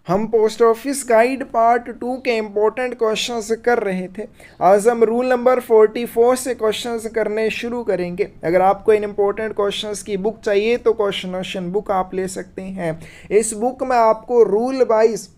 हम post office guide part 2 के important questions कर रहे थे। आज हम रूल नंबर 44 से क्वेश्चंस करने शुरू करेंगे। अगर आपको इन इम्पोर्टेंट क्वेश्चंस की बुक चाहिए तो क्वेश्चन बुक आप ले सकते हैं। इस बुक में आपको रूल वाइज,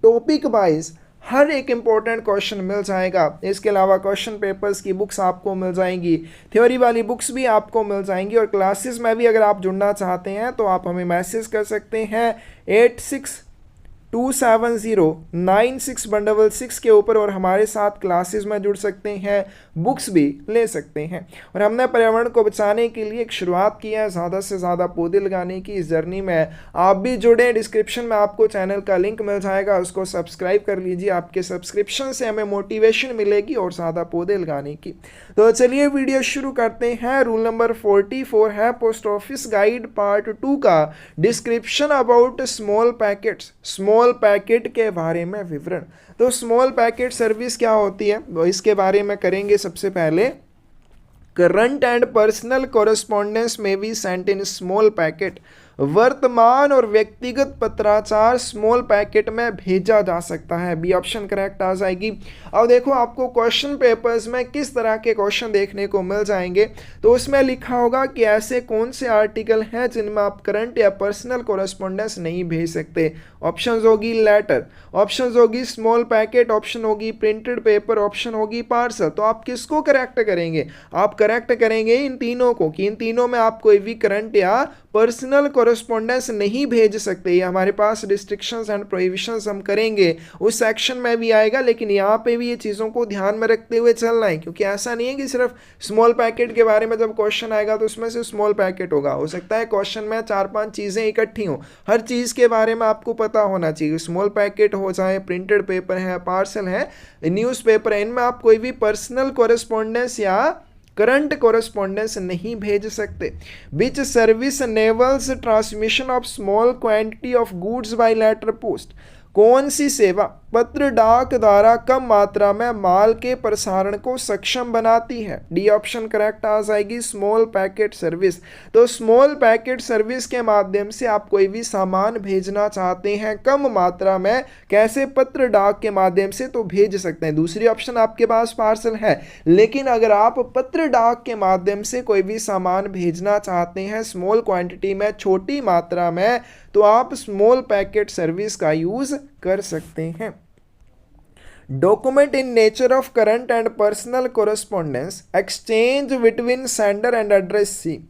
टॉपिक वाइज हर एक इम्पोर्टेंट क्वेश्चन मिल जाएगा। इसके अलावा क्वेश्चन पेपर्स की बुक्स आपको मिल जाएंगी, थ्योरी वाली बुक्स भी आपको मिल जाएंगी। और क्लासेस में भी अगर आप जुड़ना चाहते हैं तो आप हमें मैसेज कर सकते हैं 8627096166 के ऊपर और हमारे साथ क्लासेस में जुड़ सकते हैं, बुक्स भी ले सकते हैं। और हमने पर्यावरण को बचाने के लिए एक शुरुआत की है, ज़्यादा से ज़्यादा पौधे लगाने की इस जर्नी में आप भी जुड़े। डिस्क्रिप्शन में आपको चैनल का लिंक मिल जाएगा, उसको सब्सक्राइब कर लीजिए। आपके सब्सक्रिप्शन से हमें मोटिवेशन मिलेगी और ज़्यादा पौधे लगाने की। तो चलिए वीडियो शुरू करते हैं। रूल नंबर 44 है पोस्ट ऑफिस गाइड पार्ट 2 का description about small packets. Small packet के बारे में विवरण। तो स्मॉल पैकेट सर्विस क्या होती है वो इसके बारे में करेंगे। सबसे पहले, करंट एंड पर्सनल कॉरेस्पॉन्डेंस में be sent in small packet. वर्तमान और व्यक्तिगत पत्राचार स्मॉल पैकेट में भेजा जा सकता है। बी ऑप्शन करेक्ट आ जाएगी। अब देखो आपको क्वेश्चन पेपर्स में किस तरह के क्वेश्चन देखने को मिल जाएंगे। तो उसमें लिखा होगा कि ऐसे कौन से आर्टिकल हैं जिनमें आप करंट या पर्सनल कॉरेस्पॉन्डेंस नहीं भेज सकते। ऑप्शन होगी लेटर, ऑप्शन होगी स्मॉल पैकेट, ऑप्शन होगी प्रिंटेड पेपर, ऑप्शन होगी पार्सल। तो आप किसको करेक्ट करेंगे? आप करेक्ट करेंगे इन तीनों को कि इन तीनों में आप कोई भी करंट या पर्सनल कॉरेस्पॉन्डेंस नहीं भेज सकते। ये हमारे पास रिस्ट्रिक्शंस एंड प्रोहिबिशंस हम करेंगे उस सेक्शन में भी आएगा, लेकिन यहाँ पे भी ये चीज़ों को ध्यान में रखते हुए चलना है, क्योंकि ऐसा नहीं है कि सिर्फ स्मॉल पैकेट के बारे में जब क्वेश्चन आएगा तो उसमें से स्मॉल पैकेट होगा। हो सकता है क्वेश्चन में 4-5 चीज़ें इकट्ठी हों, हर चीज़ के बारे में आपको पता होना चाहिए। स्मॉल पैकेट हो चाहे प्रिंटेड पेपर है, पार्सल है, न्यूज़पेपर है, इनमें आप कोई भी पर्सनल कॉरेस्पॉन्डेंस या करंट कॉरेस्पॉन्डेंस नहीं भेज सकते। Which service enables transmission of small quantity of goods by letter post. कौन सी सेवा पत्र डाक द्वारा कम मात्रा में माल के प्रसारण को सक्षम बनाती है? डी ऑप्शन करेक्ट आ जाएगी, स्मॉल पैकेट सर्विस। तो स्मॉल पैकेट सर्विस के माध्यम से आप कोई भी सामान भेजना चाहते हैं कम मात्रा में, कैसे? पत्र डाक के माध्यम से तो भेज सकते हैं। दूसरी ऑप्शन आपके पास पार्सल है, लेकिन अगर आप पत्र डाक के माध्यम से कोई भी सामान भेजना चाहते हैं स्मॉल क्वांटिटी में, छोटी मात्रा में, तो आप स्मॉल पैकेट सर्विस का यूज कर सकते हैं। Document in nature of current and personal correspondence exchange between sender and addressee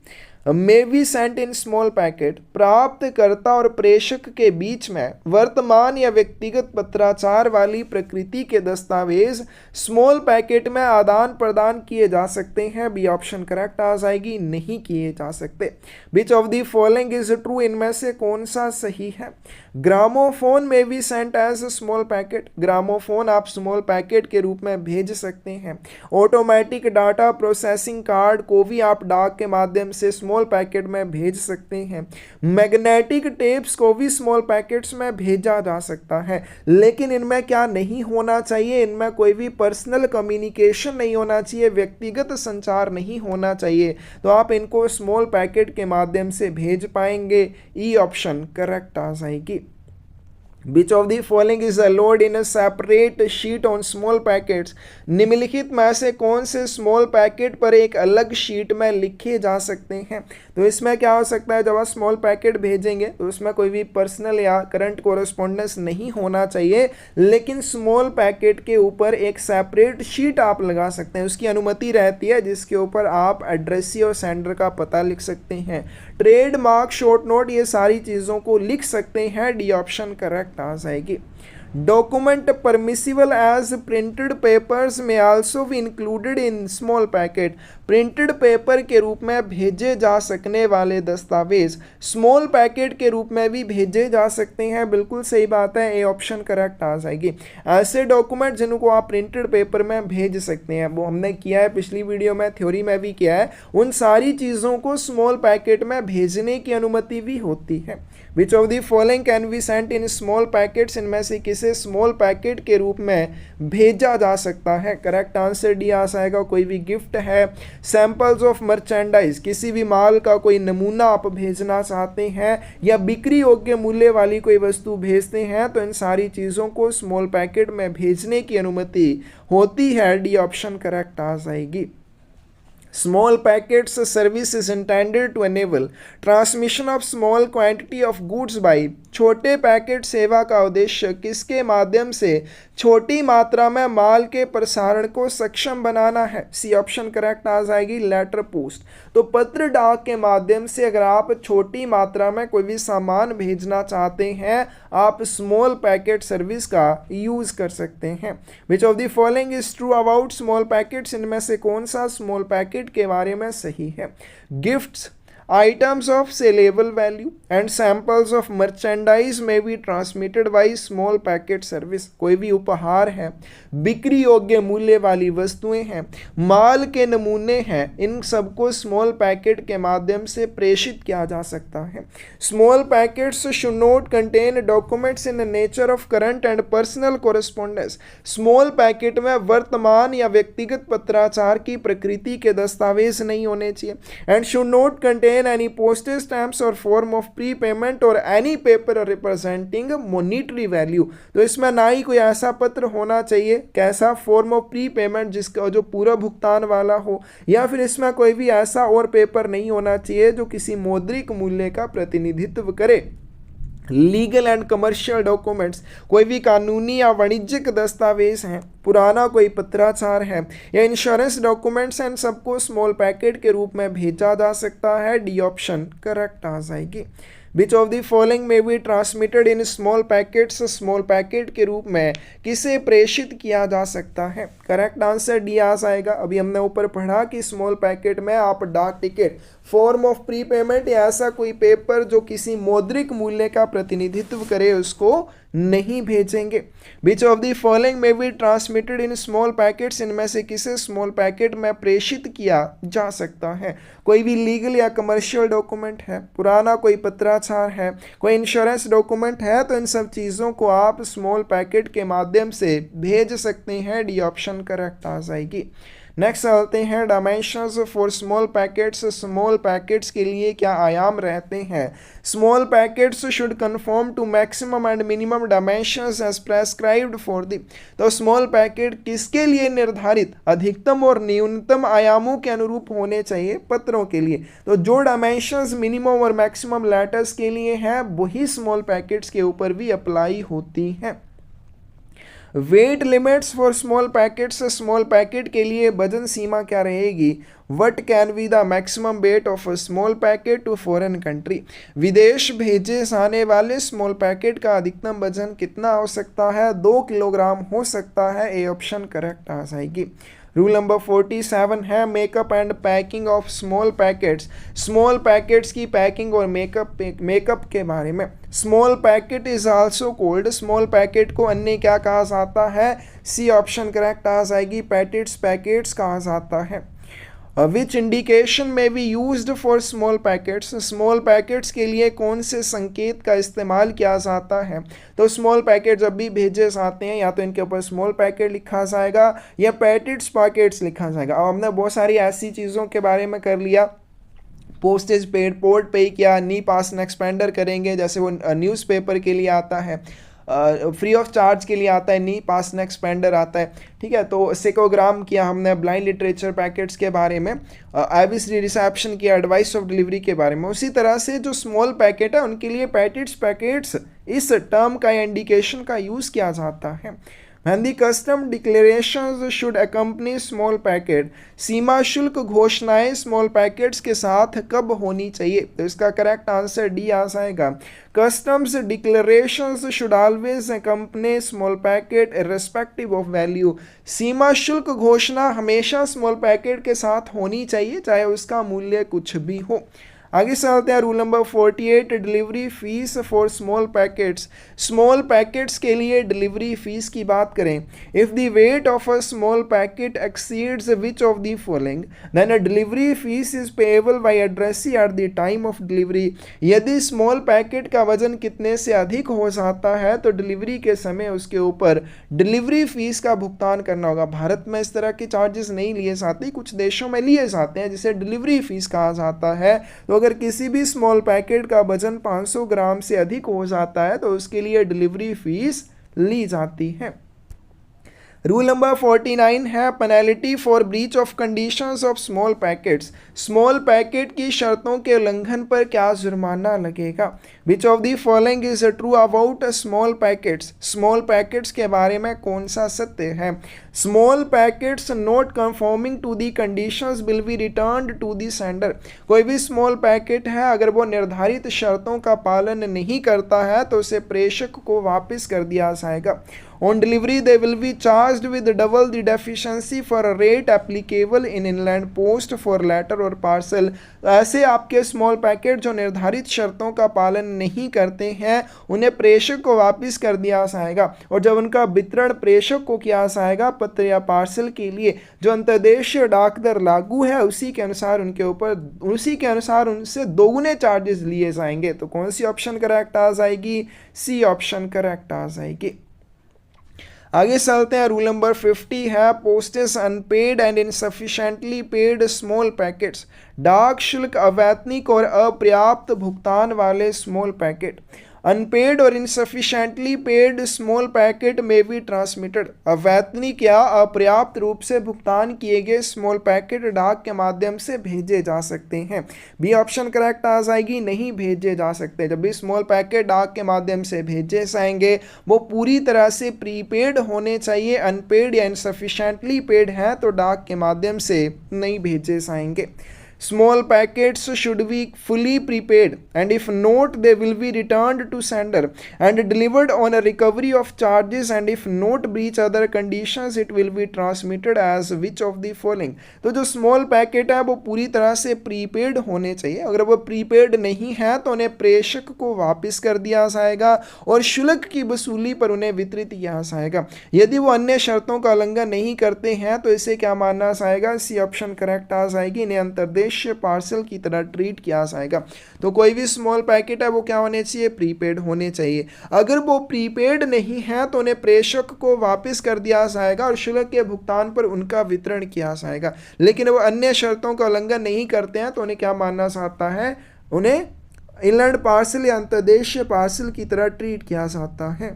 may be sent in small packet। प्राप्तकर्ता और प्रेषक के बीच में वर्तमान या व्यक्तिगत पत्राचार वाली प्रकृति के दस्तावेज स्मॉल पैकेट में आदान प्रदान किए जा सकते हैं। बी ऑप्शन करेक्ट आ जाएगी, नहीं किए जा सकते। Which of the following is true, इनमें से कौन सा सही है? ग्रामोफोन में भी sent as small packet. Gramophone आप स्मॉल पैकेट के रूप में भेज सकते हैं। ऑटोमेटिक डाटा प्रोसेसिंग कार्ड को भी आप डाक के माध्यम से स्मॉल पैकेट में भेज सकते हैं। मैग्नेटिक टेप्स को भी स्मॉल पैकेट्स में भेजा जा सकता है, लेकिन इनमें क्या नहीं होना चाहिए? इनमें कोई भी पर्सनल कम्युनिकेशन नहीं होना चाहिए, व्यक्तिगत संचार नहीं होना चाहिए। तो आप इनको स्मॉल पैकेट के माध्यम से भेज पाएंगे। ई ऑप्शन करेक्ट आ जाएगी। Which of the following is allowed in a separate sheet on small packets? निम्नलिखित में से कौन से स्मॉल पैकेट पर एक अलग शीट में लिखे जा सकते हैं? तो इसमें क्या हो सकता है, जब आप स्मॉल पैकेट भेजेंगे तो उसमें कोई भी पर्सनल या करंट कॉरेस्पॉन्डेंस नहीं होना चाहिए, लेकिन स्मॉल पैकेट के ऊपर एक सेपरेट शीट आप लगा सकते हैं। उसकी अनुमति रहती है जिसके ऊपर आप एड्रेसी और सेंडर का पता लिख सकते हैं। ट्रेडमार्क, शॉर्ट नोट, ये सारी चीज़ों को लिख सकते हैं। डी ऑप्शन करेक्ट आ जाएगी। Document permissible as printed papers में आल्सो भी included in small packet. Printed paper के रूप में भेजे जा सकने वाले दस्तावेज स्मॉल पैकेट के रूप में भी भेजे जा सकते हैं। बिल्कुल सही बात है, ए ऑप्शन करेक्ट आ जाएगी। ऐसे डॉक्यूमेंट जिनको आप प्रिंटेड पेपर में भेज सकते हैं, वो हमने किया है पिछली वीडियो में, थ्योरी में भी किया है। उन सारी चीज़ों को स्मॉल पैकेट में भेजने की अनुमति भी होती है। Which of the following can be sent in small packets, इनमें से किसे किसे स्मॉल पैकेट के रूप में भेजा जा सकता है? करेक्ट आंसर डी आ जाएगा, कोई भी गिफ्ट है। सैंपल्स ऑफ मर्चेंडाइज, किसी भी माल का कोई नमूना आप भेजना चाहते हैं या बिक्री योग्य मूल्य वाली कोई वस्तु भेजते हैं तो इन सारी चीज़ों को स्मॉल पैकेट में भेजने की अनुमति होती है। डी ऑप्शन करेक्ट आ जाएगी। Small packets service is intended to enable transmission of small quantity of goods by, छोटे पैकेट सेवा का उद्देश्य किसके माध्यम से छोटी मात्रा में माल के प्रसारण को सक्षम बनाना है? सी ऑप्शन करेक्ट आ जाएगी, लेटर पोस्ट। तो पत्र डाक के माध्यम से अगर आप छोटी मात्रा में कोई भी सामान भेजना चाहते हैं आप स्मॉल पैकेट सर्विस का यूज कर सकते हैं। विच of the following is true about small packets, इनमें से कौन सा स्मॉल पैकेट के बारे में सही है? Gifts, items of saleable value and samples of merchandise may be transmitted by small packet service, कोई भी उपहार है, बिक्री योग्य मूल्य वाली वस्तुएं हैं, माल के नमूने हैं, इन सबको स्मॉल पैकेट के माध्यम से प्रेषित किया जा सकता है। Small packets should not contain documents in nature of current and personal correspondence, small packet में वर्तमान या व्यक्तिगत पत्राचार की प्रकृति के दस्तावेज नहीं होने चाहिए। And should not contain any postage stamps or form of prepayment or any paper representing monetary value, तो इसमें ना ही कोई ऐसा पत्र होना चाहिए कैसा फॉर्म ऑफ प्री पेमेंट जिसका जो पूरा भुगतान वाला हो, या फिर इसमें कोई भी ऐसा और पेपर नहीं होना चाहिए जो किसी मौद्रिक मूल्य का प्रतिनिधित्व करे। लीगल एंड कमर्शियल डॉक्यूमेंट्स, कोई भी कानूनी या वाणिज्यिक दस्तावेज हैं, पुराना कोई पत्राचार है या इंश्योरेंस डॉक्यूमेंट्स हैं, सबको स्मॉल पैकेट के रूप में भेजा जा सकता है। डी ऑप्शन करेक्ट आ जाएगी। विच ऑफ द फॉलोइंग में be transmitted in small packets, small packet के रूप में किसे प्रेषित किया जा सकता है? करेक्ट आंसर डी आ जाएगा। अभी हमने ऊपर पढ़ा कि स्मॉल पैकेट में आप डाक ticket, form of pre payment या ऐसा कोई पेपर जो किसी मौद्रिक मूल्य का प्रतिनिधित्व करे उसको नहीं भेजेंगे। विच ऑफ द फॉलोइंग में be transmitted in small packets, इनमें से किसे स्मॉल पैकेट में प्रेषित किया जा सकता है? कोई भी लीगल या कमर्शियल डॉक्यूमेंट है, पुराना कोई पत्राचार है, कोई इंश्योरेंस डॉक्यूमेंट है, तो इन सब चीज़ों को आप स्मॉल पैकेट के माध्यम से भेज सकते हैं। डी ऑप्शन करेक्ट आ जाएगी। नेक्स्ट आते हैं dimensions for small packets, small packets के लिए क्या आयाम रहते हैं? Small packets should confirm to maximum and minimum dimensions as prescribed for the, तो स्मॉल पैकेट किसके लिए निर्धारित अधिकतम और न्यूनतम आयामों के अनुरूप होने चाहिए? पत्रों के लिए। तो जो डायमेंशंस मिनिमम और मैक्सिमम लेटर्स के लिए हैं वही स्मॉल पैकेट्स के ऊपर भी अप्लाई होती हैं। Weight limits for small packets, small packet के लिए वजन सीमा क्या रहेगी? What can be the maximum weight of a small packet to foreign country, विदेश भेजे जाने वाले स्मॉल पैकेट का अधिकतम वजन कितना हो सकता है? 2 किलोग्राम हो सकता है। ए ऑप्शन करेक्ट आ जाएगी। रूल नंबर 47 है makeup and packing of small packets, small packets की पैकिंग और मेकअप के बारे में। Small packet is also called, small packet को अन्य क्या कहा जाता है? सी ऑप्शन करेक्ट आ जाएगी, पैकेट्स पैकेट्स कहा जाता है। विच इंडिकेशन में be used for small packets, small packets के लिए कौन से संकेत का इस्तेमाल किया जाता है? तो स्मॉल पैकेट जब भी भेजे जाते हैं या तो इनके ऊपर स्मॉल पैकेट लिखा जाएगा या पैकेट्स पैकेट्स लिखा जाएगा। अब हमने बहुत सारी ऐसी चीज़ों के बारे में कर लिया, पोस्टेज पेड, पोर्ट पे किया, नी पास एक्सपेंडर करेंगे जैसे वो न्यूज़पेपर के लिए आता है, फ्री ऑफ चार्ज के लिए आता है, नी पास एक्सपेंडर आता है, ठीक है। तो सेकोग्राम किया हमने ब्लाइंड लिटरेचर पैकेट्स के बारे में, एबीसी रिसेप्शन किया एडवाइस ऑफ डिलीवरी के बारे में। उसी तरह से जो स्मॉल पैकेट है उनके लिए पैकेट्स इस टर्म का या इंडिकेशन का यूज़ किया जाता है। When the custom declarations should accompany small packet, सीमा शुल्क घोषणाएं स्मॉल पैकेट्स के साथ कब होनी चाहिए? तो इसका करेक्ट आंसर डी आ जाएगा। Customs declarations should always accompany small packet irrespective of value, सीमा शुल्क घोषणा हमेशा स्मॉल पैकेट के साथ होनी चाहिए चाहे उसका मूल्य कुछ भी हो। आगे चलते हैं rule number 48, delivery fees for small packets. Small packets के लिए डिलीवरी फीस की बात करें, if the weight of a small packet exceeds which of the following then a delivery fees is payable by addressee at the time of delivery. यदि small packet का वजन कितने से अधिक हो जाता है तो डिलीवरी के समय उसके ऊपर डिलीवरी फीस का भुगतान करना होगा। भारत में इस तरह के चार्जेस नहीं लिए जाते, कुछ देशों में लिए जाते हैं जिसे डिलीवरी फीस कहा जाता है। तो अगर किसी भी स्मॉल पैकेट का वजन 500 ग्राम से अधिक हो जाता है तो उसके लिए डिलीवरी फीस ली जाती है। रूल नंबर 49 है penalty for breach of conditions of small packets. Small packet की शर्तों के उल्लंघन पर क्या जुर्माना लगेगा। Which of the following is true about small packets. Small packets के बारे में कौन सा सत्य है। Small packets not conforming to the conditions will be returned to the sender. कोई भी स्मॉल पैकेट है अगर वो निर्धारित शर्तों का पालन नहीं करता है तो उसे प्रेषक को वापस कर दिया जाएगा। On delivery, they will be charged with double the deficiency for a rate applicable in inland post for letter or parcel। ऐसे आपके स्मॉल पैकेट जो निर्धारित शर्तों का पालन नहीं करते हैं उन्हें प्रेषक को वापस कर दिया जाएगा, और जब उनका वितरण प्रेषक को किया जाएगा पत्र या पार्सल के लिए जो अंतर्देशीय डाक दर लागू है उसी के अनुसार उनसे दोगुने चार्जेस लिए जाएंगे। तो कौन सी ऑप्शन करेक्ट आ जाएगी, सी ऑप्शन करेक्ट आ जाएगी। आगे चलते हैं रूल नंबर 50 है postage unpaid and insufficiently paid small packets. डाक शुल्क अवैतनिक और अपर्याप्त भुगतान वाले स्मॉल पैकेट। अनपेड और इनसफिशिएंटली पेड स्मॉल पैकेट में भी ट्रांसमिटेड। अवैतनिक या अपर्याप्त रूप से भुगतान किए गए स्मॉल पैकेट डाक के माध्यम से भेजे जा सकते हैं। बी ऑप्शन करेक्ट आ जाएगी, नहीं भेजे जा सकते। जब भी स्मॉल पैकेट डाक के माध्यम से भेजे जाएंगे वो पूरी तरह से प्रीपेड होने चाहिए। अनपेड या इनसफिशिएंटली पेड हैं तो डाक के माध्यम से नहीं भेजे जाएंगे। Small packets should be fully prepaid and if not they will be returned to sender and delivered on a recovery of charges and if not breach other conditions it will be transmitted as which of the following। तो जो small packet है वो पूरी तरह से prepaid होने चाहिए। अगर वो प्रीपेड नहीं है तो उन्हें प्रेषक को वापस कर दिया जाएगा और शुल्क की वसूली पर उन्हें वितरित किया जाएगा। यदि वो अन्य शर्तों का उल्लंघन नहीं करते हैं तो इसे क्या माना जाएगा, सी ऑप्शन करेक्ट आ जाएगी। इन्हें अंतर्देश पार्सल की तरह ट्रीट किया जाएगा। तो कोई भी स्मॉल पैकेट है वो क्या होने चाहिए, प्रीपेड होने चाहिए। अगर वो प्रीपेड नहीं है तो उन्हें प्रेषक को वापस कर दिया जाएगा और शुल्क के भुगतान पर उनका वितरण किया जाएगा। लेकिन वो अन्य शर्तों का उल्लंघन नहीं करते हैं तो उन्हें क्या माना जाता है, उन्हें इनलैंड पार्सल या अंतर्देशीय पार्सल की तरह ट्रीट किया जाता है।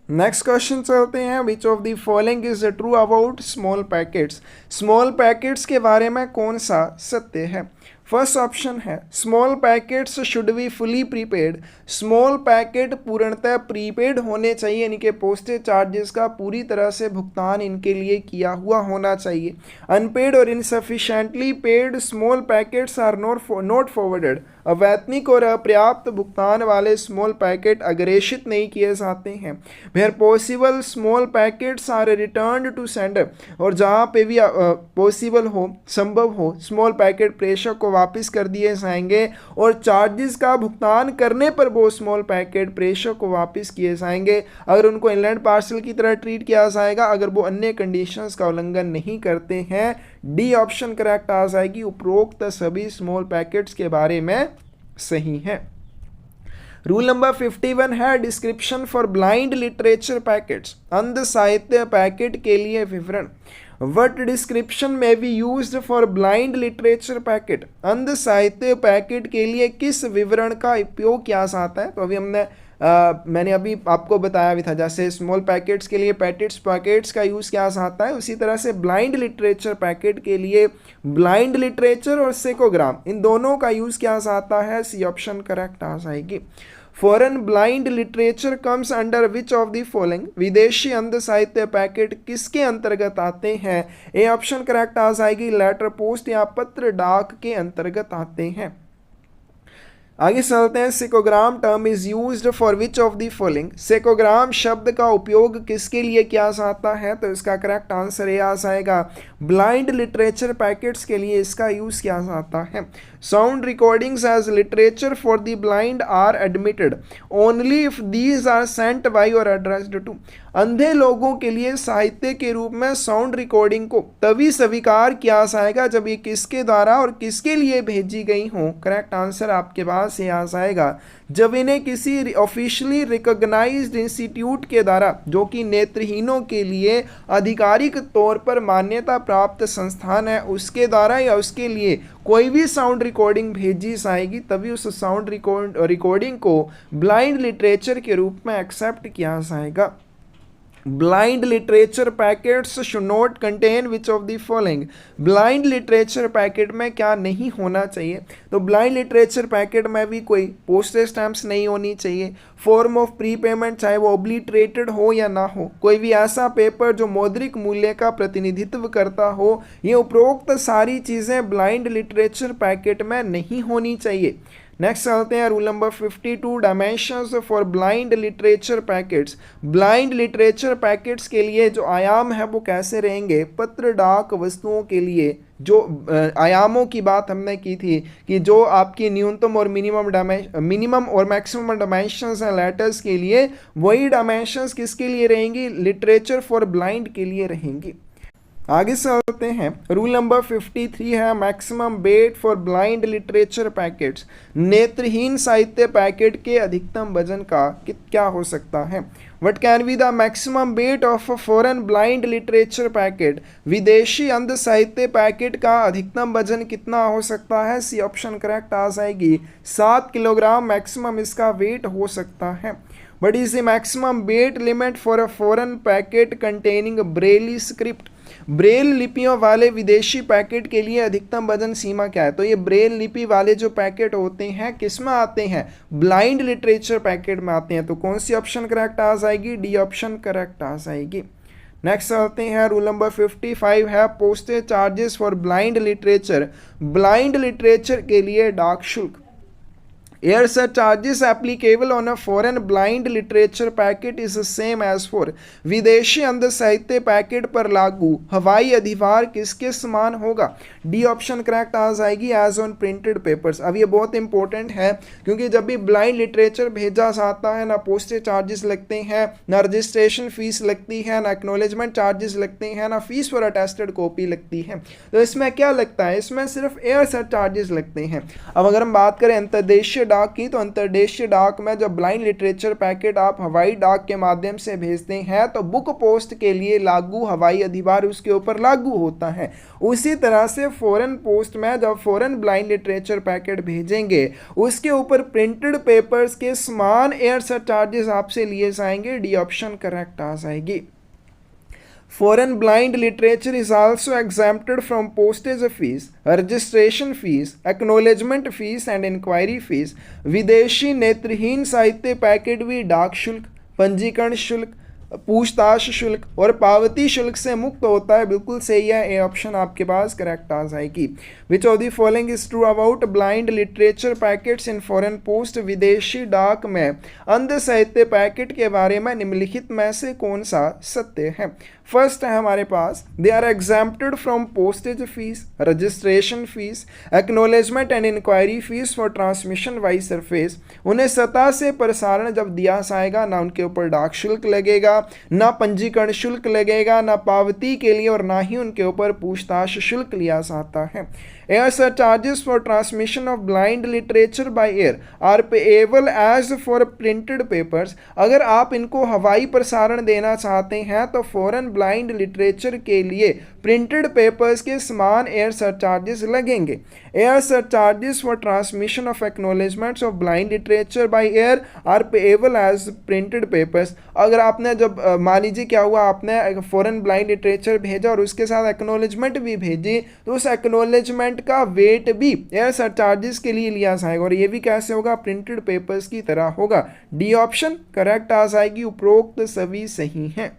नेक्स्ट क्वेश्चन चलते हैं, विच of the following is true about small packets. Small packets के बारे में कौन सा सत्य है। फर्स्ट ऑप्शन है small packets should be fully prepaid. Small packet पूर्णतः प्रीपेड होने चाहिए, इनके पोस्टेज चार्जेस का पूरी तरह से भुगतान इनके लिए किया हुआ होना चाहिए। अनपेड और insufficiently paid small packets are not forwarded. अवैतनिक और अपर्याप्त भुगतान वाले स्मॉल पैकेट अग्रेषित नहीं किए जाते हैं। Where possible small packets are returned to sender. और जहाँ पे भी पॉसिबल हो, संभव हो, स्मॉल पैकेट प्रेषक को वापस कर दिए जाएंगे और चार्जेस का भुगतान करने पर वो स्मॉल पैकेट प्रेषक को वापस किए जाएंगे। अगर उनको इनलैंड पार्सल की तरह ट्रीट किया जाएगा अगर वो अन्य कंडीशंस का उल्लंघन नहीं करते हैं। डी ऑप्शन करेक्ट आ जाएगी। उपरोक्त सभी स्मॉल पैकेट्स के बारे में सही है। रूल नंबर 51 है description for blind literature packets. अंध साहित्य पैकेट के लिए विवरण। What description may be used for blind literature packet? अंध साहित्य पैकेट के लिए किस विवरण का उपयोग किया जाता है। तो अभी मैंने अभी आपको बताया भी था, जैसे स्मॉल पैकेट्स के लिए पैकेट्स का यूज़ किया जाता है, उसी तरह से ब्लाइंड लिटरेचर पैकेट के लिए ब्लाइंड लिटरेचर और सेकोग्राम इन दोनों का यूज़ किया जाता है। सी ऑप्शन करेक्ट आ जाएगी। Foreign blind literature comes under which of the following. विदेशी अंध साहित्य पैकेट किसके अंतर्गत आते हैं। ए ऑप्शन करेक्ट आ जाएगी। लेटर पोस्ट या पत्र डाक के अंतर्गत आते हैं। आगे चलते हैं, secogram term is used for which of the following. Secogram शब्द का उपयोग किसके लिए किया जाता है। तो इसका करेक्ट आंसर ये आ जाएगा, ब्लाइंड लिटरेचर पैकेट्स के लिए इसका यूज़ किया जाता है। Sound recordings as literature for the blind are admitted only if these are sent by or addressed to. अंधे लोगों के लिए साहित्य के रूप में साउंड रिकॉर्डिंग को तभी स्वीकार किया जाएगा जब ये किसके द्वारा और किसके लिए भेजी गई हो। करेक्ट आंसर आपके पास ये आ जाएगा जब इन्हें किसी ऑफिशियली रिकॉग्नाइज्ड इंस्टीट्यूट के द्वारा, जो कि नेत्रहीनों के लिए आधिकारिक तौर पर मान्यता प्राप्त संस्थान है, उसके द्वारा या उसके लिए कोई भी साउंड रिकॉर्डिंग भेजी जाएगी, तभी उस साउंड रिकॉर्डिंग को ब्लाइंड लिटरेचर के रूप में एक्सेप्ट किया जाएगा। Blind literature packets should not contain which of the following. Blind literature packet में क्या नहीं होना चाहिए? तो ब्लाइंड लिटरेचर पैकेट में भी कोई पोस्टेज स्टैम्प्स नहीं होनी चाहिए। फॉर्म ऑफ प्री पेमेंट चाहे वो ओब्लिटरेटेड हो या ना हो, कोई भी ऐसा पेपर जो मौद्रिक मूल्य का प्रतिनिधित्व करता हो, ये उपरोक्त सारी चीज़ें ब्लाइंड लिटरेचर पैकेट में नहीं होनी चाहिए। नेक्स्ट चलते हैं rule number 52, dimensions for blind literature packets. Blind literature packets के लिए जो आयाम है वो कैसे रहेंगे? पत्र डाक वस्तुओं के लिए जो आयामों की बात हमने की थी कि जो आपकी न्यूनतम और मिनिमम और मैक्सिमम डायमेंशंस हैं लेटर्स के लिए, वही डायमेंशंस किसके लिए रहेंगी? लिटरेचर फॉर ब्लाइंड के लिए रहेंगी। आगे चलते हैं, रूल नंबर 53 है maximum weight for blind literature packets. नेत्रहीन साहित्य पैकेट के अधिकतम वजन का क्या हो सकता है? What can be the maximum weight of a foreign blind literature packet. विदेशी अंध साहित्य पैकेट का अधिकतम वजन कितना हो सकता है? सी ऑप्शन करेक्ट आ जाएगी, 7 किलोग्राम मैक्सिमम इसका वेट हो सकता है। What is the maximum weight limit for a foreign packet containing Braille script. Braille लिपियों वाले विदेशी पैकेट के लिए अधिकतम वजन सीमा क्या है? तो ये ब्रेल लिपि वाले जो पैकेट होते हैं किस में आते हैं? ब्लाइंड लिटरेचर पैकेट में आते हैं। तो कौन सी ऑप्शन करेक्ट आ जाएगी? डी ऑप्शन करेक्ट आ जाएगी। नेक्स्ट आते हैं रूल नंबर 55 है postage charges for blind literature. Blind literature के लिए डाक शुल्क। Air surcharges applicable on a foreign blind literature packet is the same as for। विदेशी अंध साहित्य पैकेट पर लागू हवाई अधिभार किसके समान होगा? डी ऑप्शन करेक्ट आ जाएगी, एज ऑन प्रिंटेड पेपर्स। अब ये बहुत इंपॉर्टेंट है क्योंकि जब भी ब्लाइंड लिटरेचर भेजा जाता है ना पोस्टेज चार्जेस लगते हैं, ना रजिस्ट्रेशन फीस लगती है, ना एक्नॉलेजमेंट चार्जेस लगते हैं, ना फीस फॉर अटेस्टेड कॉपी लगती है। तो इसमें क्या लगता है? इसमें सिर्फ एयर सरचार्जेस लगते हैं। अब अगर हम बात करें अंतर्देशीय डाक की, तो अंतर्देशीय डाक में जब ब्लाइंड लिटरेचर पैकेट आप हवाई डाक के माध्यम से भेजते हैं तो बुक पोस्ट के लिए लागू हवाई अधिभार उसके ऊपर लागू होता है। उसी तरह से फॉरेन पोस्ट में जब फॉरेन ब्लाइंड लिटरेचर पैकेट भेजेंगे उसके ऊपर प्रिंटेड पेपर्स के समान एयर सरचार्जेस आपसे लिए जाएंगे। डी ऑप्शन करेक्ट आ जाएगी। Foreign blind literature is also exempted from postage fees, registration fees, acknowledgement fees and inquiry fees। विदेशी नेत्रहीन साहित्य पैकेट भी डाक शुल्क, पंजीकरण शुल्क, पूछताछ शुल्क और पावती शुल्क से मुक्त होता है। बिल्कुल सही है, ए ऑप्शन आपके पास करेक्ट आ जाएगी। विच of the following is true about blind literature packets in foreign post. विदेशी डाक में अंध साहित्य पैकेट के बारे में निम्नलिखित में से कौन सा सत्य है? फर्स्ट है हमारे पास, they are exempted from postage fee, registration fee, acknowledgement and inquiry fee for transmission by surface. उन्हें सतह से प्रसारण जब दिया जाएगा ना उनके ऊपर डाक शुल्क लगेगा, ना पंजीकरण शुल्क लगेगा, ना पावती के लिए और ना ही उनके ऊपर पूछताछ शुल्क लिया जाता है। Air surcharges for transmission of blind literature by air are payable as for printed papers। अगर आप इनको हवाई प्रसारण देना चाहते हैं तो फॉरेन ब्लाइंड लिटरेचर के लिए प्रिंटेड पेपर्स के समान एयर सरचार्जेस लगेंगे। Air surcharges for transmission of acknowledgements of blind literature by air are payable as printed papers. अगर आपने जब मान लीजिए क्या हुआ, आपने फॉरेन ब्लाइंड लिटरेचर भेजा और उसके साथ एक्नॉलेजमेंट भी भेजी, तो उस एक्नॉलेजमेंट का वेट भी एयर सरचार्जेस के लिए लिया जाएगा और ये भी कैसे होगा? प्रिंटेड पेपर्स की तरह होगा। डी ऑप्शन करेक्ट आ जाएगी, उपरोक्त सभी सही हैं।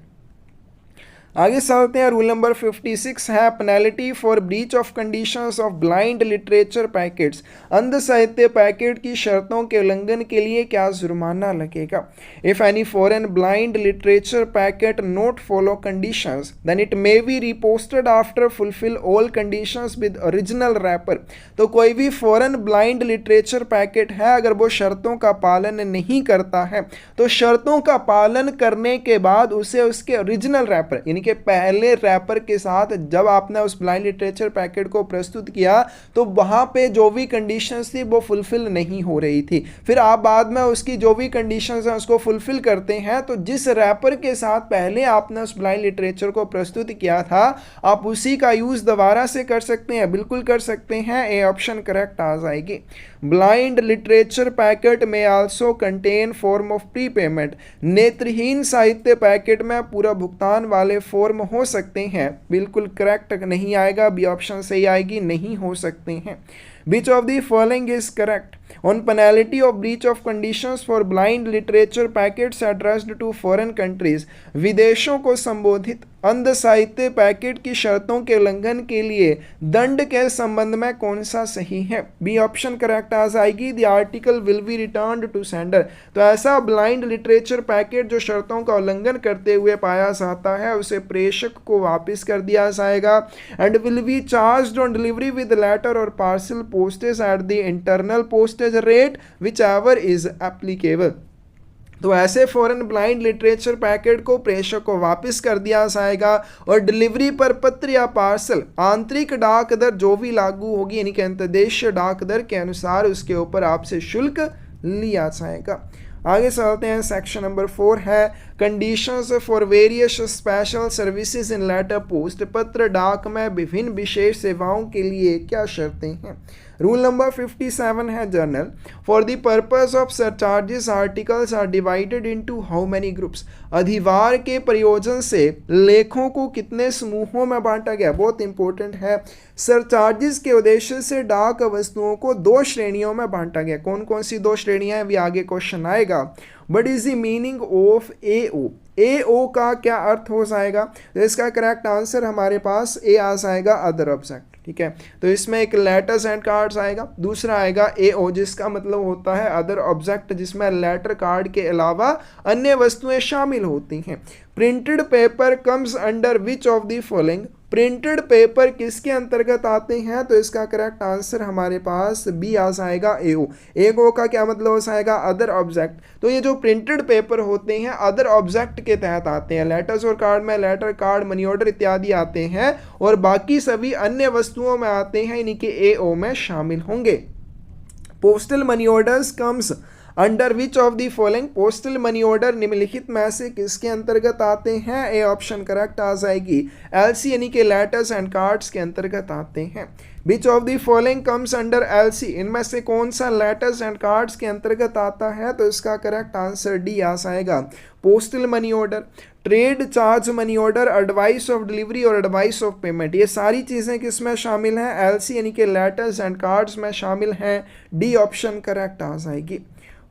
आगे चलते हैं। रूल नंबर 56 है penalty for breach of conditions of blind literature packets. अंध साहित्य पैकेट की शर्तों के उल्लंघन के लिए क्या जुर्माना लगेगा? If any foreign blind literature packet not follow conditions then it may be reposted after fulfil all conditions with original wrapper. तो कोई भी फॉरेन ब्लाइंड लिटरेचर पैकेट है, अगर वो शर्तों का पालन नहीं करता है तो शर्तों का पालन करने के बाद उसे उसके ओरिजिनल रैपर यानी कि पहले रैपर के साथ जब आपने उस ब्लाइंड लिटरेचर पैकेट को प्रस्तुत किया तो वहां पे जो भी कंडीशंस थी वो फुलफिल नहीं हो रही थी, फिर आप बाद में उसकी जो भी कंडीशंस हैं उसको फुलफिल करते हैं, तो जिस रैपर के साथ पहले आपने उस ब्लाइंड लिटरेचर को प्रस्तुत किया था आप उसी का यूज दोबारा से कर सकते हैं, बिल्कुल कर सकते हैं। ए ऑप्शन करेक्ट आ जाएगी। ब्लाइंड लिटरेचर पैकेट में also contain form of pre payment. नेत्रहीन साहित्य पैकेट में पूरा भुगतान वाले फॉर्म हो सकते हैं, बिल्कुल करेक्ट नहीं आएगा, बी ऑप्शन सही आएगी, नहीं हो सकते हैं। Which of the following is correct? On penalty of breach of conditions for blind literature packets addressed to foreign countries, विदेशों को संबोधित अंध साहित्य पैकेट की शर्तों के उल्लंघन के लिए दंड के संबंध में कौन सा सही है? बी ऑप्शन करेक्ट आ जाएगी। The article will be returned to sender. तो ऐसा ब्लाइंड लिटरेचर पैकेट जो शर्तों का उल्लंघन करते हुए पाया जाता है उसे प्रेषक को वापस कर दिया जाएगा। And will be charged on delivery with letter or parcel postage at the internal postage rate whichever is applicable। तो ऐसे फॉरेन ब्लाइंड लिटरेचर पैकेट को प्रेषक को वापस कर दिया जाएगा और डिलीवरी पर पत्र या पार्सल आंतरिक डाक दर जो भी लागू होगी यानी कि अंतर्देशीय डाक दर के अनुसार उसके ऊपर आपसे शुल्क लिया जाएगा। आगे चलते हैं। सेक्शन नंबर 4 है conditions for various special services in letter post. पत्र डाक में विभिन्न विशेष सेवाओं के लिए क्या शर्तें हैं? रूल नंबर 57 है journal. For the purpose of surcharges articles are divided into how many groups. अधिवार के प्रयोजन से लेखों को कितने समूहों में बांटा गया? बहुत इंपॉर्टेंट है। सरचार्जेस के उद्देश्य से डाक वस्तुओं को 2 श्रेणियों में बांटा गया। कौन कौन सी 2 श्रेणियां हैं, भी आगे क्वेश्चन आएगा। What is the meaning of AO? AO का क्या अर्थ हो जाएगा? तो इसका करेक्ट आंसर हमारे पास ए आ जाएगा अदर ऑब्जेक्ट। ठीक है, तो इसमें एक लेटर्स एंड कार्ड्स आएगा, दूसरा आएगा AO जिसका मतलब होता है अदर ऑब्जेक्ट, जिसमें लेटर कार्ड के अलावा अन्य वस्तुएं शामिल होती हैं। Printed paper comes under which of the following? Printed paper किसके अंतर्गत आते हैं? तो इसका करेक्ट आंसर हमारे पास बी आ जाएगा AO। AO का क्या मतलब हो जाएगा? Other object. तो ये जो प्रिंटेड पेपर होते हैं अदर ऑब्जेक्ट के तहत आते हैं। लेटर्स और कार्ड में लेटर कार्ड मनी ऑर्डर इत्यादि आते हैं और बाकी सभी अन्य वस्तुओं में आते हैं, यानी कि AO में शामिल होंगे। Postal money orders comes under which of the following? Postal money order निम्नलिखित में से किसके अंतर्गत आते हैं? ए ऑप्शन करेक्ट आ जाएगी। LC यानी कि लेटर्स एंड कार्ड्स के अंतर्गत आते हैं। विच of the following comes under LC? इनमें से कौन सा लेटर्स एंड कार्ड्स के अंतर्गत आता है? तो इसका करेक्ट आंसर डी आ जाएगा। Postal money order, trade charge money order, advice of delivery और एडवाइस ऑफ पेमेंट, ये सारी चीज़ें किसमें शामिल हैं? LC यानी कि लेटर्स एंड कार्ड्स में शामिल हैं। डी ऑप्शन करेक्ट आ जाएगी।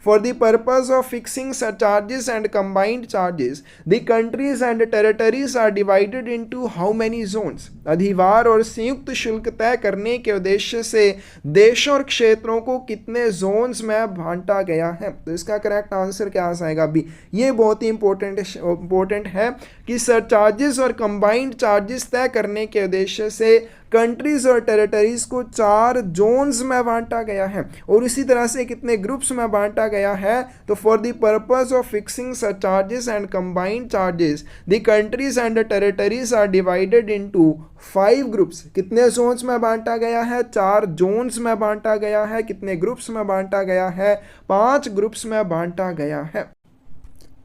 For the purpose of fixing surcharges and combined charges, the countries and territories are divided into how many zones? अधिवार और संयुक्त शुल्क तय करने के उद्देश्य से देशों और क्षेत्रों को कितने जोन्स में बांटा गया है? तो इसका करेक्ट आंसर क्या आ जाएगा? बी। ये बहुत ही इंपॉर्टेंट है कि सरचार्जेस और कंबाइंड चार्जेस तय करने के उद्देश्य से कंट्रीज और टेरिटरीज को 4 जोन्स में बांटा गया है और इसी तरह से कितने ग्रुप्स में बांटा गया है? तो for the purpose of fixing surcharges and combined charges the countries and territories are divided into 5 groups. कितने जोन्स में बांटा गया है? 4 जोन्स में बांटा गया है। कितने ग्रुप्स में बांटा गया है? 5 ग्रुप्स में बांटा गया है।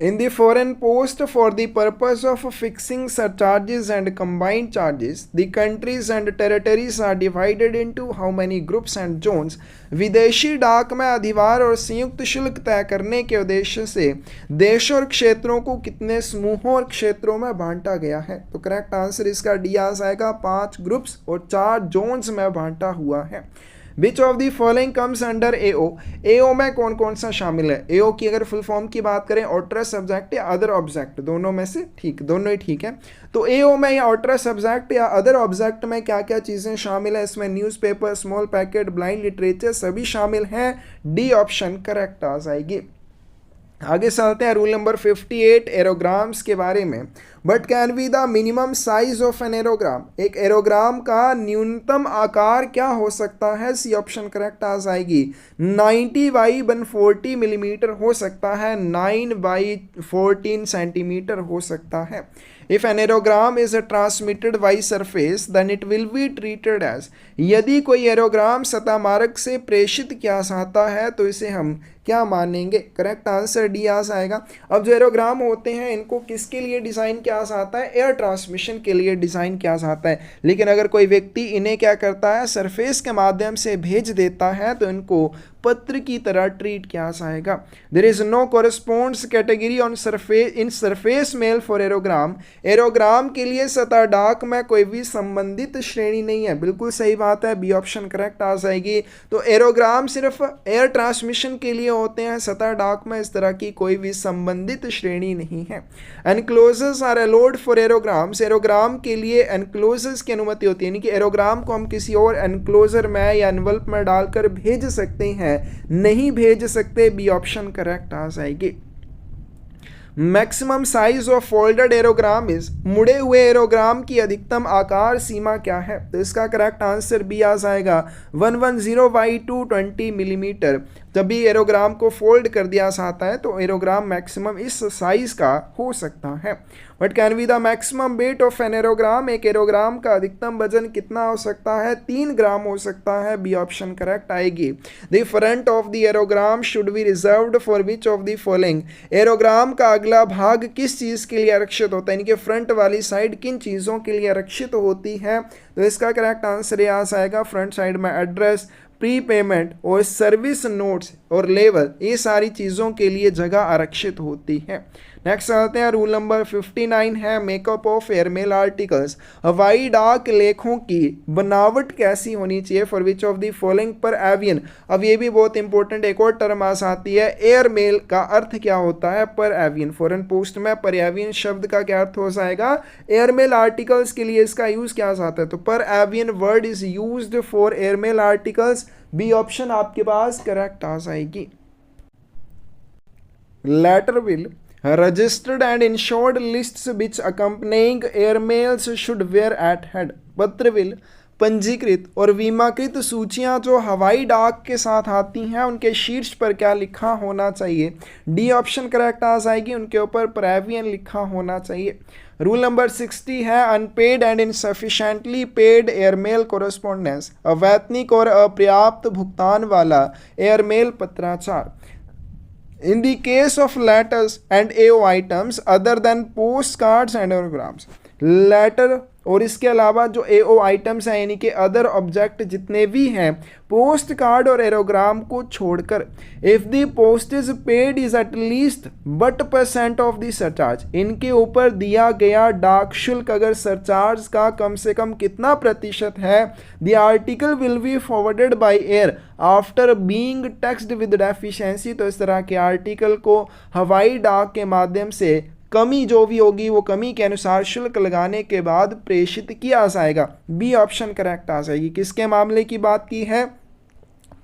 In the foreign post, for the purpose of fixing surcharges and combined charges, the countries and territories are divided into how many groups and zones? विदेशी डाक में अधिवार और संयुक्त शुल्क तय करने के उद्देश्य से देशों और क्षेत्रों को कितने समूहों और क्षेत्रों में बांटा गया है? तो करेक्ट आंसर इसका डी आ जाएगा। 5 ग्रुप्स और 4 जोन्स में बांटा हुआ है। Which of the following comes under AO. AO में कौन कौन सा शामिल है? एओ की अगर फुल फॉर्म की बात करें, ऑल्टर सब्जेक्ट या अदर ऑब्जेक्ट, दोनों में से ठीक, दोनों ही ठीक है। तो एओ में या ऑल्टर सब्जेक्ट या अदर ऑब्जेक्ट में क्या क्या चीज़ें शामिल है? इसमें newspaper, small packet, blind literature सभी शामिल हैं। डी ऑप्शन करेक्ट आ जाएगी। आगे चलते हैं रूल नंबर 58 एरोग्राम्स के बारे में। But can be the minimum size of an aerogram. एक एरोग्राम का न्यूनतम आकार क्या हो सकता है? सी ऑप्शन करेक्ट आ जाएगी। 90 बाई 140 मिलीमीटर हो सकता है, 9 बाई 14 सेंटीमीटर हो सकता है। If an aerogram is transmitted by surface, then it will be treated as। यदि कोई एरोग्राम सतह मार्ग से प्रेषित किया जाता है तो इसे हम क्या मानेंगे? करेक्ट आंसर डी आ जाएगा। अब जो एरोग्राम होते हैं इनको किसके लिए डिज़ाइन किया जाता है? एयर ट्रांसमिशन के लिए डिज़ाइन किया जाता है। लेकिन अगर कोई व्यक्ति इन्हें क्या करता है, सरफेस के माध्यम से भेज देता है तो इनको पत्र की तरह ट्रीट किया जाएगा। There is no corresponds category on surface in surface mail for aerogram. Aerogram के लिए सतह डाक में कोई भी संबंधित श्रेणी नहीं है। बिल्कुल सही बात है, बी ऑप्शन करेक्ट आ जाएगी। तो एरोग्राम सिर्फ एयर ट्रांसमिशन के लिए होते हैं, सतह डाक में इस तरह की कोई भी संबंधित श्रेणी नहीं है। Enclosures are allowed for aerograms. Aerogram के लिए एनक्लोजर्स की अनुमति होती है, यानी कि एरोग्राम को हम किसी और एनक्लोजर में या एनवल्प में डालकर भेज सकते हैं, नहीं भेज सकते। बी ऑप्शन करेक्ट आ जाएगी। Maximum size of folded aerogram is. मुड़े हुए एरोग्राम की अधिकतम आकार सीमा क्या है? तो इसका करेक्ट आंसर बी आ जाएगा 110 बाई 220 मिलीमीटर। तभी एरोग्राम को फोल्ड कर दिया जाता है तो एरोग्राम मैक्सिमम इस साइज का हो सकता है। But can be the maximum weight of an aerogram. एक एरोग्राम का अधिकतम वजन कितना हो सकता है? 3 ग्राम हो सकता है। बी ऑप्शन करेक्ट आएगी। The front of the aerogram should be reserved for which of the following. Aerogram का अगला भाग किस चीज़ के लिए आरक्षित होता है, यानी कि फ्रंट वाली साइड किन चीज़ों के लिए आरक्षित होती है? तो इसका करेक्ट आंसर आ जाएगा फ्रंट साइड में एड्रेस, प्री पेमेंट और सर्विस नोट्स और लेवल, ये सारी चीज़ों के लिए जगह आरक्षित होती है। नेक्स्ट आते हैं रूल नंबर 59 है मेकअप ऑफ एयरमेल आर्टिकल्स। हवाई डाक लेखों की बनावट कैसी होनी चाहिए? For which of the following पर एवियन। अब ये भी बहुत इंपॉर्टेंट एक और टर्म आ जाती है। एयरमेल का अर्थ क्या होता है? पर एवियन। फॉरेन पोस्ट में पर एवियन शब्द का क्या अर्थ हो जाएगा? एयरमेल आर्टिकल्स के लिए इसका यूज किया जाता है, तो पर avion word is used for airmail articles. B option आपके पास करेक्ट आ जाएगी। Letter will registered and insured lists which accompanying airmails should wear at head। पत्र विल पंजीकृत और बीमाकृत सूचियां जो हवाई डाक के साथ आती हैं उनके शीर्ष पर क्या लिखा होना चाहिए? डी ऑप्शन करेक्ट आ जाएगी, उनके ऊपर प्रेवियन लिखा होना चाहिए। रूल नंबर 60 है unpaid and insufficiently paid airmail correspondence. अवैतनिक और अपर्याप्त भुगतान वाला एयरमेल पत्राचार। In the case of letters and AO items other than postcards and aerograms। Letter और इसके अलावा जो AO आइटम्स हैं यानी कि अदर ऑब्जेक्ट जितने भी हैं पोस्ट कार्ड और एरोग्राम को छोड़कर, if the postage paid is at least but % of the surcharge. इनके ऊपर दिया गया डाक शुल्क अगर सरचार्ज का कम से कम कितना प्रतिशत है, the article will be forwarded by air after being taxed with deficiency. तो इस तरह के आर्टिकल को हवाई डाक के माध्यम से कमी जो भी होगी वो कमी के अनुसार शुल्क लगाने के बाद प्रेषित किया जाएगा। बी ऑप्शन करेक्ट आ जाएगी। किसके मामले की बात की है?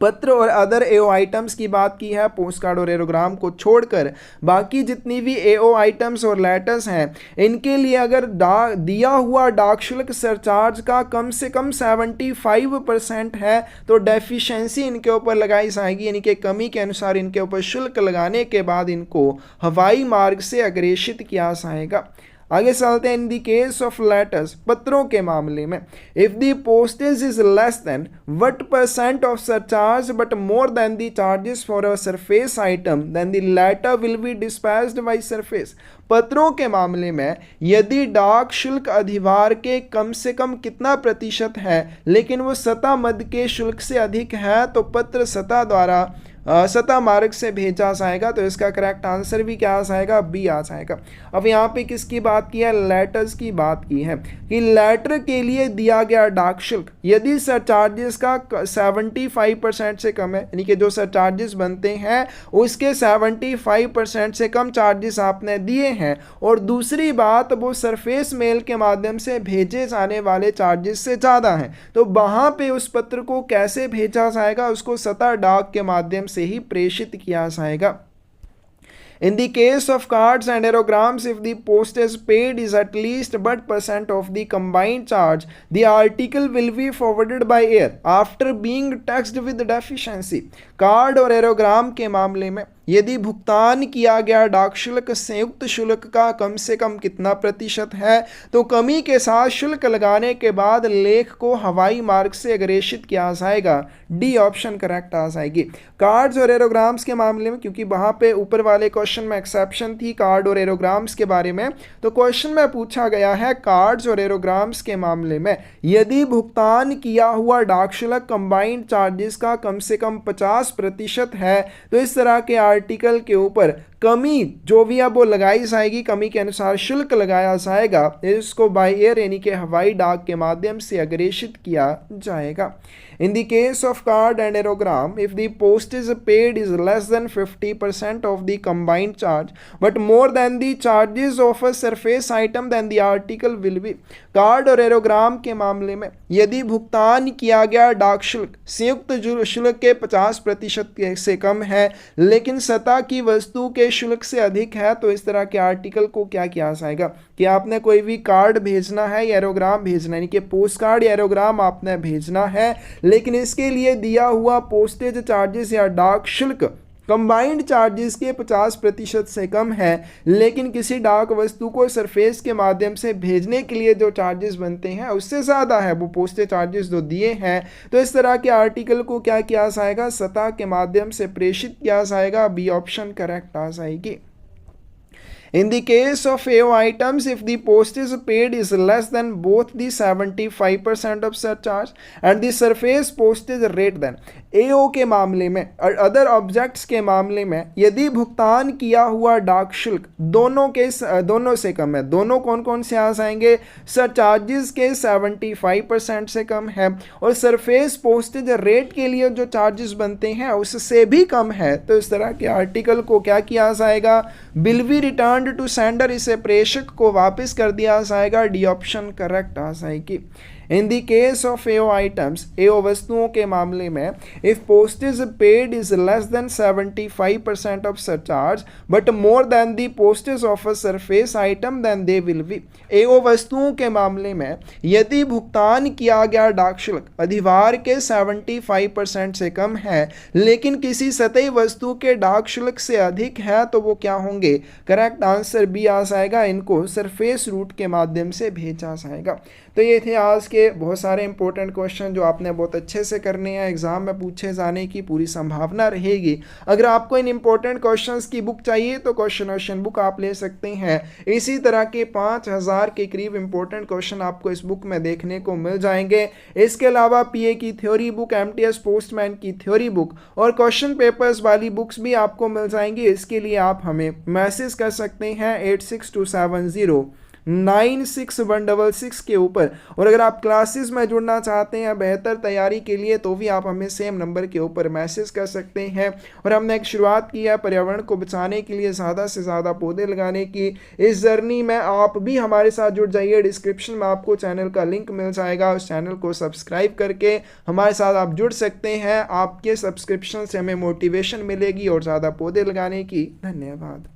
पत्र और अदर एओ आइटम्स की बात की है, पोस्ट कार्ड और एरोग्राम को छोड़कर बाकी जितनी भी एओ आइटम्स और लेटर्स हैं इनके लिए अगर दिया हुआ डाक शुल्क सरचार्ज का कम से कम 75% है तो डेफिशिएंसी इनके ऊपर लगाई जाएगी, यानी कि कमी के अनुसार इनके ऊपर शुल्क लगाने के बाद इनको हवाई मार्ग से अग्रेषित किया जाएगा। आगे चलते हैं। In the case of letters, पत्रों के मामले में, if the postage is less than what % of surcharge but more than the charges for a surface item then the letter will be dispatched by surface. पत्रों के मामले में यदि डाक शुल्क अधिभार के कम से कम कितना प्रतिशत है लेकिन वो सतह मध्य के शुल्क से अधिक है तो पत्र सतह द्वारा सतह मार्ग से भेजा जाएगा। तो इसका करेक्ट आंसर भी क्या आ जाएगा, बी आ जाएगा। अब यहाँ पे किसकी बात की है, लेटर्स की बात की है कि लेटर के लिए दिया गया डाक शुल्क यदि सरचार्जेस का 75% से कम है, यानी कि जो सरचार्जेस बनते हैं उसके 75% से कम चार्जेस आपने दिए हैं, और दूसरी बात वो सरफेस मेल के माध्यम से भेजे जाने वाले चार्जेस से ज़्यादा हैं, तो वहाँ पे उस पत्र को कैसे भेजा जाएगा, उसको सतह डाक के माध्यम से ही प्रेषित किया जाएगा। In the case of cards and aerograms, if the postage paid is at least but% of the combined charge, the article will be forwarded by air after being taxed with deficiency. Card और एरोग्राम के मामले में यदि भुगतान किया गया डाक शुल्क संयुक्त शुल्क का कम से कम कितना प्रतिशत है, तो कमी के साथ शुल्क लगाने के बाद लेख को हवाई मार्ग से अग्रेषित किया जाएगा। डी ऑप्शन करेक्ट आ जाएगी। कार्ड्स और एरोग्राम्स के मामले में, क्योंकि वहाँ पे ऊपर वाले क्वेश्चन में एक्सेप्शन थी कार्ड और एरोग्राम्स के बारे में, तो क्वेश्चन में पूछा गया है कार्ड्स और एरोग्राम्स के मामले में यदि भुगतान किया हुआ डाक शुल्क कंबाइंड चार्जेस का कम से कम 50% है, तो इस तरह के आर्टिकल के ऊपर कमी जो भी अब वो लगाई जाएगी, कमी के अनुसार शुल्क लगाया जाएगा, इसको बाय एयर यानी कि हवाई डाक के माध्यम से अग्रेषित किया जाएगा। In the case of card and aerogram, if the postage paid is less than 50% of the combined charge but more than the charges of a surface item, then the article will be। Card और एरोग्राम के मामले में यदि भुगतान किया गया डाक शुल्क संयुक्त शुल्क के 50% से कम है लेकिन सतह की वस्तु के शुल्क से अधिक है, तो इस तरह के आर्टिकल को क्या किया जाएगा कि आपने कोई भी कार्ड भेजना है या एरोग्राम भेजना है, यानी कि पोस्ट कार्ड या एरोग्राम आपने भेजना है, लेकिन इसके लिए दिया हुआ पोस्टेज चार्जेस या डाक शुल्क कंबाइंड चार्जेस के 50% से कम है, लेकिन किसी डाक वस्तु को सरफेस के माध्यम से भेजने के लिए जो चार्जेस बनते हैं उससे ज़्यादा है वो पोस्टेज चार्जेस जो दिए हैं, तो इस तरह के आर्टिकल को क्या किया जाएगा, सतह के माध्यम से प्रेषित किया जाएगा। बी ऑप्शन करेक्ट आ जाएगी। In the case of AO items, if the postage paid is less than both the 75% of surcharge and the surface postage rate, then AO के मामले में और अदर ऑब्जेक्ट्स के मामले में यदि भुगतान किया हुआ डाक शुल्क दोनों से कम है, दोनों कौन कौन से आ जाएंगे, सरचार्जेस के 75% से कम है और सरफेस पोस्टेज रेट के लिए जो चार्जेस बनते हैं उससे भी कम है, तो इस तरह के आर्टिकल को क्या किया जाएगा, will be return to sender, इसे प्रेषक को वापस कर दिया जाएगा। डी ऑप्शन करेक्ट आ जाएगी। In the case of AO items, AO वस्तुओं के मामले में if postage paid is less than 75% of surcharge but more than the postage of a surface item, then they will be। AO वस्तुओं के मामले में यदि भुगतान किया गया डाक शुल्क अधिभार के 75% से कम है लेकिन किसी सतही वस्तु के डाक शुल्क से अधिक है, तो वो क्या होंगे, करेक्ट आंसर बी आ जाएगा, इनको सरफेस रूट के माध्यम से भेजा जाएगा। तो ये थे आज के बहुत सारे इंपॉर्टेंट क्वेश्चन जो आपने बहुत अच्छे से करने हैं, एग्जाम में पूछे जाने की पूरी संभावना रहेगी। अगर आपको इन इंपॉर्टेंट क्वेश्चंस की बुक चाहिए तो क्वेश्चन बुक आप ले सकते हैं। इसी तरह के 5000 के करीब इंपॉर्टेंट क्वेश्चन आपको इस बुक में देखने को मिल जाएंगे। इसके अलावा पीए की थ्योरी बुक, एमटीएस पोस्टमैन की थ्योरी बुक और क्वेश्चन पेपर्स वाली बुक्स भी आपको मिल जाएंगी। इसके लिए आप हमें मैसेज कर सकते हैं 8627096166 के ऊपर। और अगर आप क्लासेस में जुड़ना चाहते हैं बेहतर तैयारी के लिए तो भी आप हमें सेम नंबर के ऊपर मैसेज कर सकते हैं। और हमने एक शुरुआत की है पर्यावरण को बचाने के लिए ज़्यादा से ज़्यादा पौधे लगाने की। इस जर्नी में आप भी हमारे साथ जुड़ जाइए। डिस्क्रिप्शन में आपको चैनल का लिंक मिल जाएगा, उस चैनल को सब्सक्राइब करके हमारे साथ आप जुड़ सकते हैं। आपके सब्सक्रिप्शन से हमें मोटिवेशन मिलेगी और ज़्यादा पौधे लगाने की। धन्यवाद।